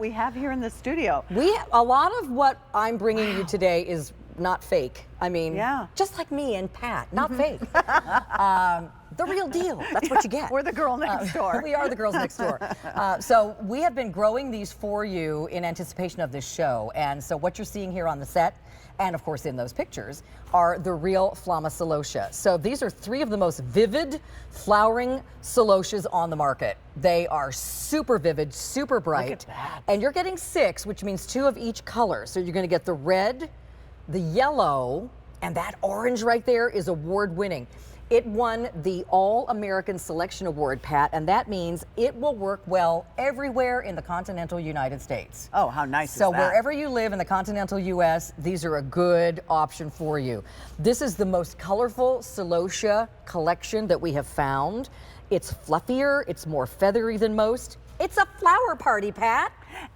we have here in the studio. A lot of what I'm bringing you today is not fake. I mean, yeah, just like me and Pat, not fake. The real deal. That's what you get. We're the girl next door. We are the girls next door. So we have been growing these for you in anticipation of this show. And so what you're seeing here on the set, and of course in those pictures, are the real Flamma Celosia. So these are 3 of the most vivid flowering celosias on the market. They are super vivid, super bright. Look at that. And you're getting 6, which means 2 of each color. So you're going to get the red, the yellow, and that orange right there is award-winning. It won the All-American Selection Award, Pat, and that means it will work well everywhere in the continental United States. Oh, how nice is So that? wherever you live in the continental U.S., these are a good option for you. This is the most colorful celosia collection that we have found. It's fluffier, it's more feathery than most. It's a flower party, Pat.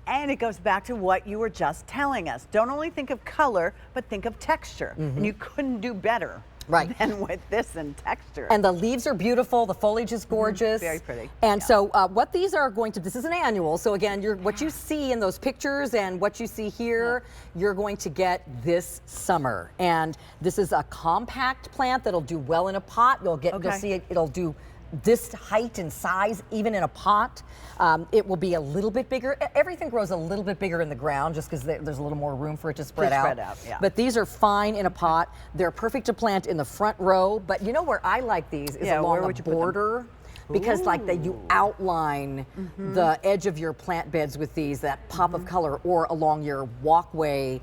And it goes back to what you were just telling us. Don't only think of color, but think of texture. And you couldn't do better. Right. And with this and texture. And the leaves are beautiful, the foliage is gorgeous. Very pretty. And so what these are going to, this is an annual, so again, what you see in those pictures and what you see here, you're going to get this summer. And this is a compact plant that'll do well in a pot. You'll see it'll do this height and size even in a pot. It will be a little bit bigger. Everything grows a little bit bigger in the ground just because there's a little more room for it to spread out. Yeah. But these are fine in a pot. They're perfect to plant in the front row. But you know where I like these is along a border. Because you outline the edge of your plant beds with these, that pop of color, or along your walkway.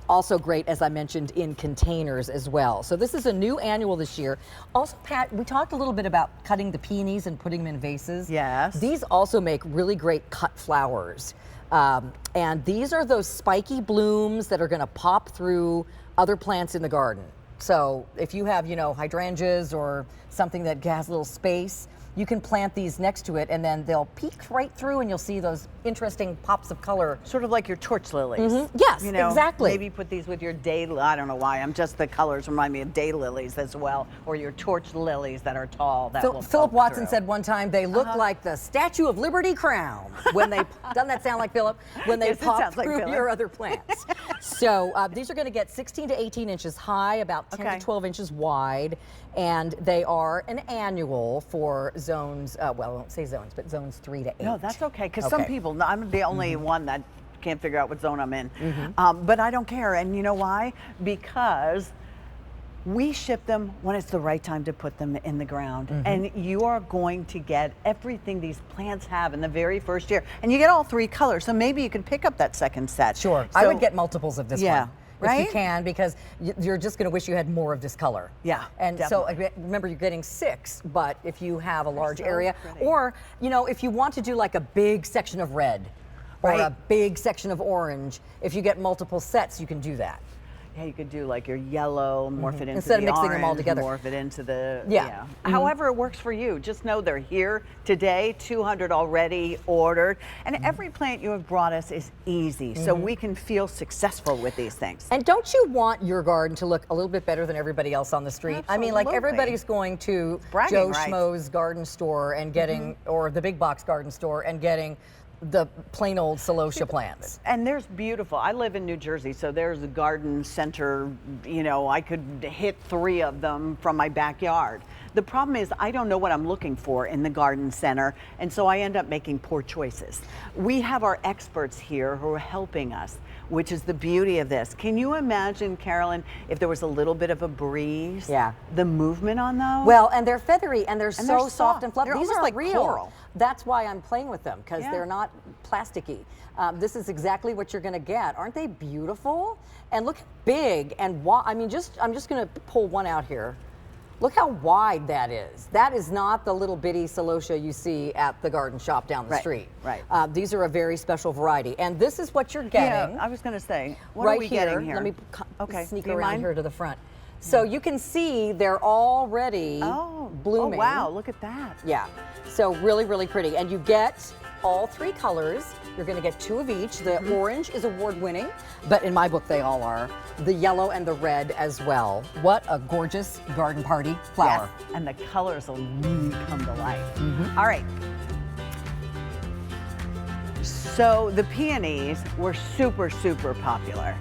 Also great, as I mentioned, in containers as well. So this is a new annual this year. Also, Pat, we talked a little bit about cutting the peonies and putting them in vases. Yes. These also make really great cut flowers. And these are those spiky blooms that are going to pop through other plants in the garden. So if you have, hydrangeas or something that has a little space, you can plant these next to it and then they'll peek right through and you'll see those interesting pops of color. Sort of like your torch lilies. Yes, exactly. Maybe put these with your I don't know why, the colors remind me of daylilies as well, or your torch lilies that are tall. Philip Watson said one time they look like the Statue of Liberty crown when they, doesn't that sound like Philip? When they pop through your other plants. So these are going to get 16 to 18 inches high, about 10 to 12 inches wide, and they are an annual for zones, well, I won't say zones, but zones 3 to 8. No, that's okay, because some people, I'm the only one that can't figure out what zone I'm in. But I don't care, and you know why? Because we ship them when it's the right time to put them in the ground. And you are going to get everything these plants have in the very first year. And you get all 3 colors, so maybe you can pick up that second set. Sure, So, I would get multiples of this one. Right? If you can, because you're just going to wish you had more of this color. Yeah, and definitely. so remember, you're getting 6, but if you have a large area, or if you want to do like a big section of red, or a big section of orange, if you get multiple sets, you can do that. Yeah, you could do like your yellow, morph it into Instead the of mixing orange, them all together. morph it into the, Yeah. However it works for you. Just know they're here today, 200 already ordered. And every plant you have brought us is easy, so we can feel successful with these things. And don't you want your garden to look a little bit better than everybody else on the street? Absolutely. I mean, like everybody's going to Joe Schmo's garden store and getting, or the big box garden store and getting the plain old celosia plants. And there's beautiful, I live in New Jersey, so there's a garden center, I could hit 3 of them from my backyard. The problem is I don't know what I'm looking for in the garden center, and so I end up making poor choices. We have our experts here who are helping us, which is the beauty of this. Can you imagine, Carolyn, if there was a little bit of a breeze? Yeah. The movement on those? Well, and they're feathery and they're so soft and fluffy. They're These almost are like real. coral. That's why I'm playing with them, because they're not plasticky. This is exactly what you're going to get. Aren't they beautiful? And look big and wide. I mean, I'm just going to pull one out here. Look how wide that is. That is not the little bitty celosia you see at the garden shop down the street. Right. These are a very special variety. And this is what you're getting. Yeah, I was going to say, what right are we getting here? Let me sneak Do you around mind? here to the front. So you can see they're already blooming. Oh, wow, look at that. Yeah, so really, really pretty. And you get all 3 colors. You're going to get 2 of each. The orange is award-winning, but in my book they all are. The yellow and the red as well. What a gorgeous garden party flower. Yes, and the colors will really come to life. All right. So the peonies were super, super popular.